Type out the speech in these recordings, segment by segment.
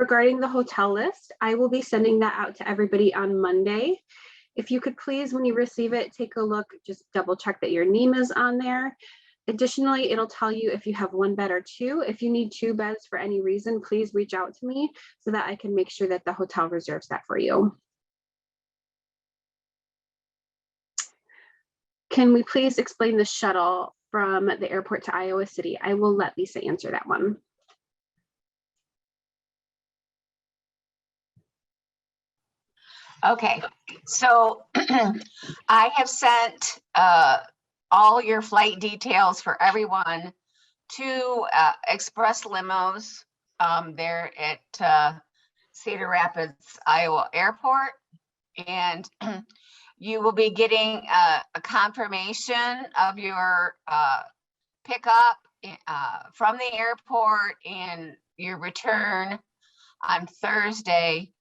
Regarding the hotel list, I will be sending that out to everybody on Monday. If you could please, when you receive it, take a look, just double check that your name is on there. Additionally, it'll tell you if you have 1 bed or 2. If you need 2 beds for any reason, please reach out to me so that I can make sure that the hotel reserves that for you. Can we please explain the shuttle from the airport to Iowa City? I will let Lisa answer that one. Okay, so I have sent all your flight details for everyone to Express Limos there at Cedar Rapids, Iowa Airport. And you will be getting a confirmation of your pickup from the airport and your return on Thursday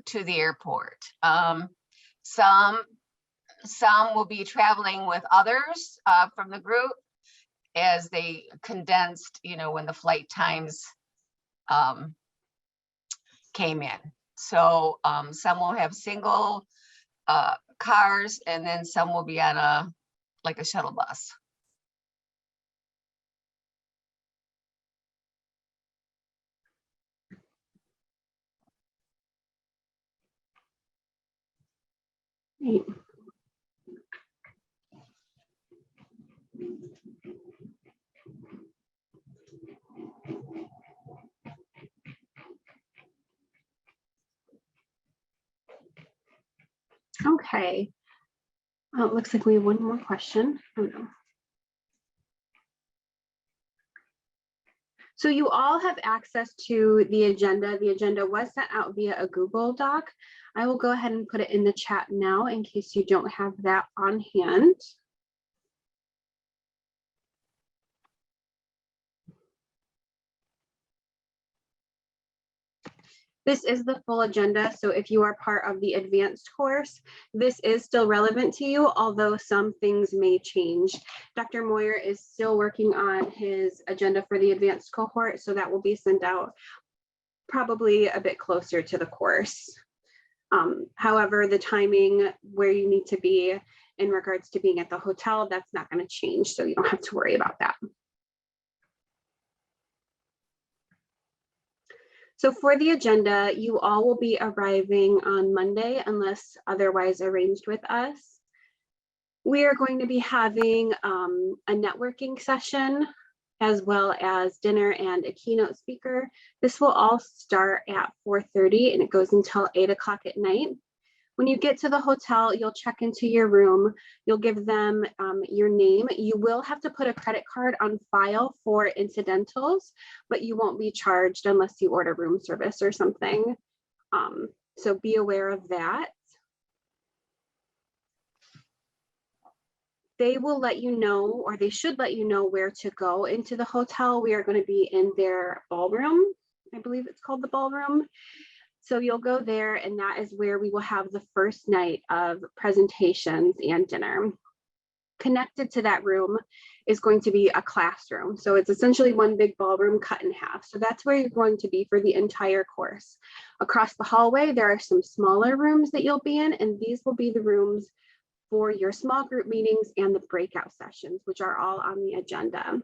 to the airport. Some will be traveling with others from the group as they condensed, when the flight times came in. So some will have single cars, and then some will be on a shuttle bus. Great. Okay. It looks like we have one more question. Oh, no. So you all have access to the agenda. The agenda was sent out via a Google Doc. I will go ahead and put it in the chat now in case you don't have that on hand. This is the full agenda, so if you are part of the advanced course, this is still relevant to you, although some things may change. Dr. Moyer is still working on his agenda for the advanced cohort, so that will be sent out probably a bit closer to the course. However, the timing where you need to be in regards to being at the hotel, that's not going to change, so you don't have to worry about that. So for the agenda, you all will be arriving on Monday unless otherwise arranged with us. We are going to be having a networking session as well as dinner and a keynote speaker. This will all start at 4:30 and it goes until 8 o'clock at night. When you get to the hotel, you'll check into your room. You'll give them your name. You will have to put a credit card on file for incidentals, but you won't be charged unless you order room service or something. So be aware of that. They will let you know, or they should let you know where to go into the hotel. We are going to be in their ballroom. I believe it's called the ballroom. So you'll go there, and that is where we will have the first night of presentations and dinner. Connected to that room is going to be a classroom. So it's essentially one big ballroom cut in half. So that's where you're going to be for the entire course. Across the hallway, there are some smaller rooms that you'll be in, and these will be the rooms for your small group meetings and the breakout sessions, which are all on the agenda.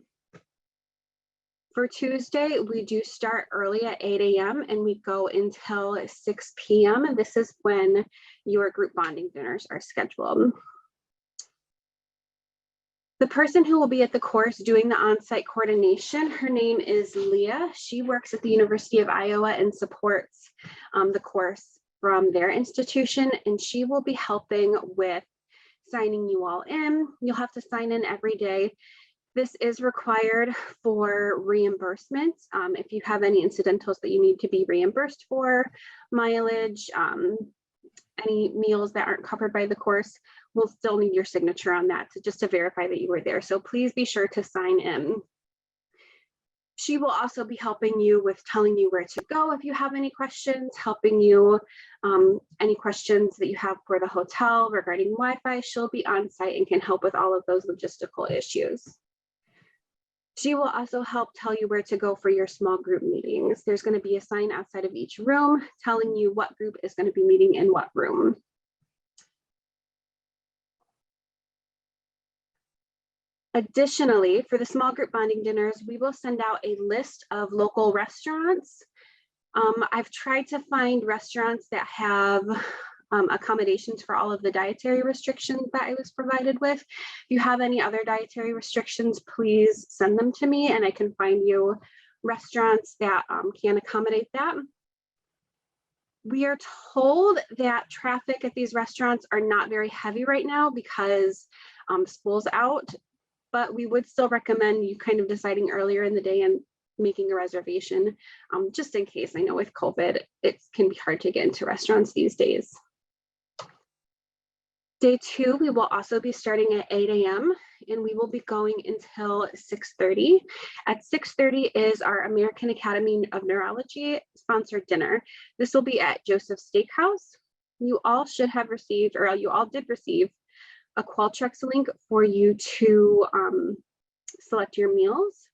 For Tuesday, we do start early at 8 a.m. and we go until 6 p.m. And this is when your group bonding dinners are scheduled. The person who will be at the course doing the on-site coordination, her name is Leah. She works at the University of Iowa and supports the course from their institution, and she will be helping with signing you all in. You'll have to sign in every day. This is required for reimbursement. If you have any incidentals that you need to be reimbursed for, mileage, any meals that aren't covered by the course, we'll still need your signature on that just to verify that you were there. So please be sure to sign in. She will also be helping you with telling you where to go if you have any questions, helping you any questions that you have for the hotel regarding Wi-Fi. She'll be on site and can help with all of those logistical issues. She will also help tell you where to go for your small group meetings. There's going to be a sign outside of each room telling you what group is going to be meeting in what room. Additionally, for the small group bonding dinners, we will send out a list of local restaurants. I've tried to find restaurants that have accommodations for all of the dietary restrictions that I was provided with. If you have any other dietary restrictions, please send them to me and I can find you restaurants that can accommodate that. We are told that traffic at these restaurants are not very heavy right now because school's out, but we would still recommend you kind of deciding earlier in the day and making a reservation just in case. I know with COVID, it can be hard to get into restaurants these days. Day 2, we will also be starting at 8 a.m. and we will be going until 6:30. At 6:30 is our American Academy of Neurology sponsored dinner. This will be at Joseph's Steakhouse. You all should have received, or you all did receive, a Qualtrics link for you to select your meals.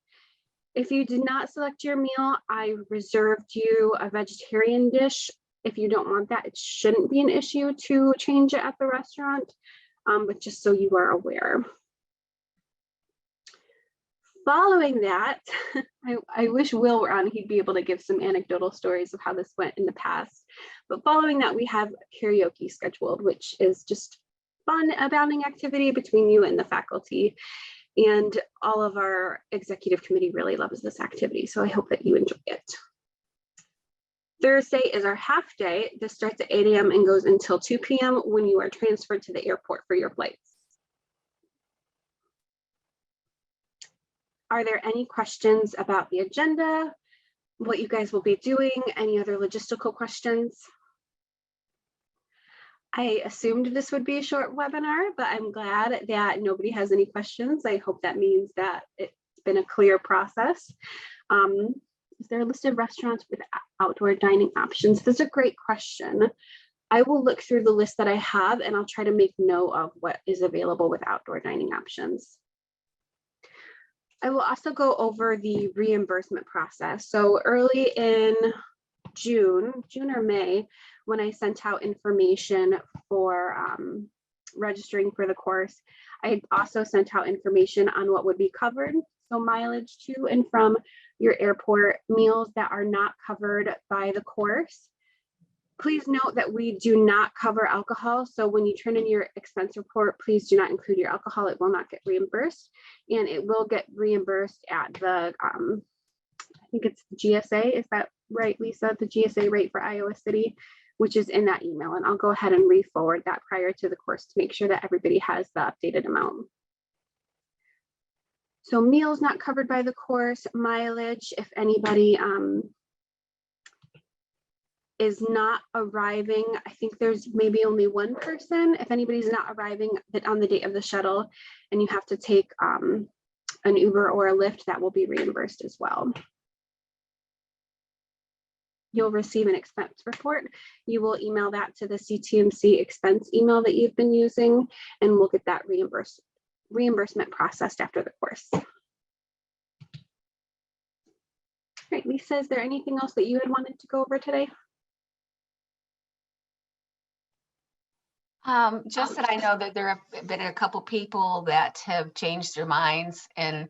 If you did not select your meal, I reserved you a vegetarian dish. If you don't want that, it shouldn't be an issue to change it at the restaurant, but just so you are aware. Following that, I wish Will were on, he'd be able to give some anecdotal stories of how this went in the past. But following that, we have karaoke scheduled, which is just fun, a bonding activity between you and the faculty. And all of our executive committee really loves this activity, so I hope that you enjoy it. Thursday is our half day. This starts at 8 a.m. and goes until 2 p.m. when you are transferred to the airport for your flights. Are there any questions about the agenda, what you guys will be doing, any other logistical questions? I assumed this would be a short webinar, but I'm glad that nobody has any questions. I hope that means that it's been a clear process. Is there a list of restaurants with outdoor dining options? This is a great question. I will look through the list that I have and I'll try to make note of what is available with outdoor dining options. I will also go over the reimbursement process. So early in June or May, when I sent out information for registering for the course, I also sent out information on what would be covered. So mileage to and from your airport, meals that are not covered by the course. Please note that we do not cover alcohol. So when you turn in your expense report, please do not include your alcohol. It will not get reimbursed, and it will get reimbursed at the, I think it's GSA. Is that right, Lisa? The GSA rate for Iowa City, which is in that email. And I'll go ahead and re-forward that prior to the course to make sure that everybody has the updated amount. So meals not covered by the course, mileage, if anybody is not arriving, I think there's maybe only one person. If anybody's not arriving on the date of the shuttle and you have to take an Uber or a Lyft, that will be reimbursed as well. You'll receive an expense report. You will email that to the CTMC expense email that you've been using, and we'll get that reimbursement processed after the course. All right, Lisa, is there anything else that you had wanted to go over today? Just that I know that there have been a couple people that have changed their minds and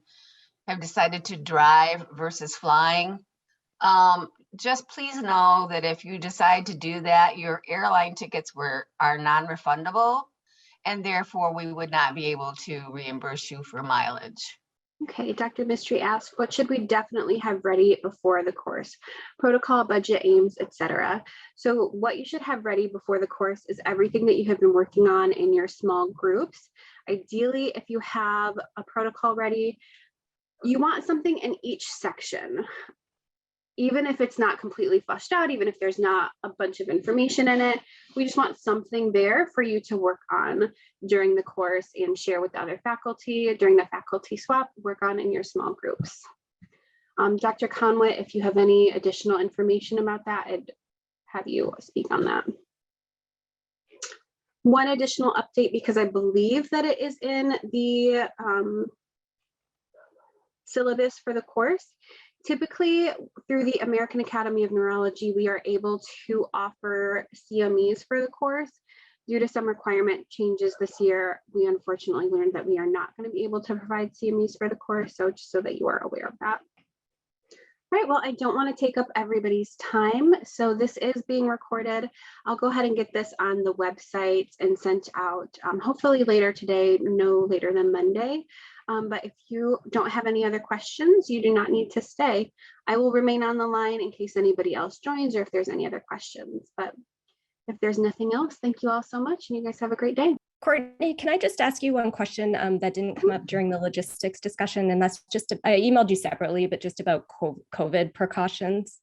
have decided to drive versus flying. Just please know that if you decide to do that, your airline tickets are non-refundable, and therefore we would not be able to reimburse you for mileage. Okay, Dr. Mistry asked, what should we definitely have ready before the course? Protocol, budget, aims, etc. So what you should have ready before the course is everything that you have been working on in your small groups. Ideally, if you have a protocol ready, you want something in each section. Even if it's not completely fleshed out, even if there's not a bunch of information in it, we just want something there for you to work on during the course and share with the other faculty during the faculty swap, work on in your small groups. Dr. Conway, if you have any additional information about that, I'd have you speak on that. One additional update, because I believe that it is in the syllabus for the course. Typically, through the American Academy of Neurology, we are able to offer CMEs for the course. Due to some requirement changes this year, we unfortunately learned that we are not going to be able to provide CMEs for the course, so just so that you are aware of that. All right, well, I don't want to take up everybody's time, so this is being recorded. I'll go ahead and get this on the website and sent out hopefully later today, no later than Monday. But if you don't have any other questions, you do not need to stay. I will remain on the line in case anybody else joins or if there's any other questions. But if there's nothing else, thank you all so much, and you guys have a great day. Courtney, can I just ask you one question that didn't come up during the logistics discussion? And that's just, I emailed you separately, but just about COVID precautions.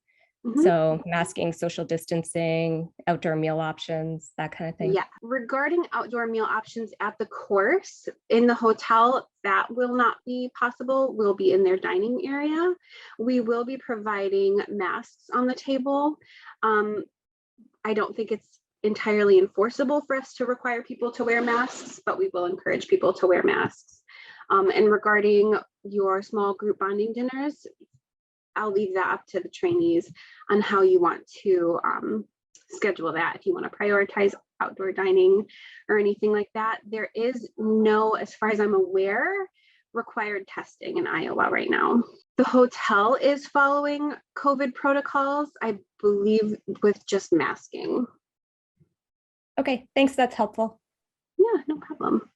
So masking, social distancing, outdoor meal options, that kind of thing. Yeah, regarding outdoor meal options at the course, in the hotel, that will not be possible. We'll be in their dining area. We will be providing masks on the table. I don't think it's entirely enforceable for us to require people to wear masks, but we will encourage people to wear masks. And regarding your small group bonding dinners, I'll leave that up to the trainees on how you want to schedule that. If you want to prioritize outdoor dining or anything like that, there is no, as far as I'm aware, required testing in Iowa right now. The hotel is following COVID protocols, I believe, with just masking. Okay, thanks. That's helpful. Yeah, no problem.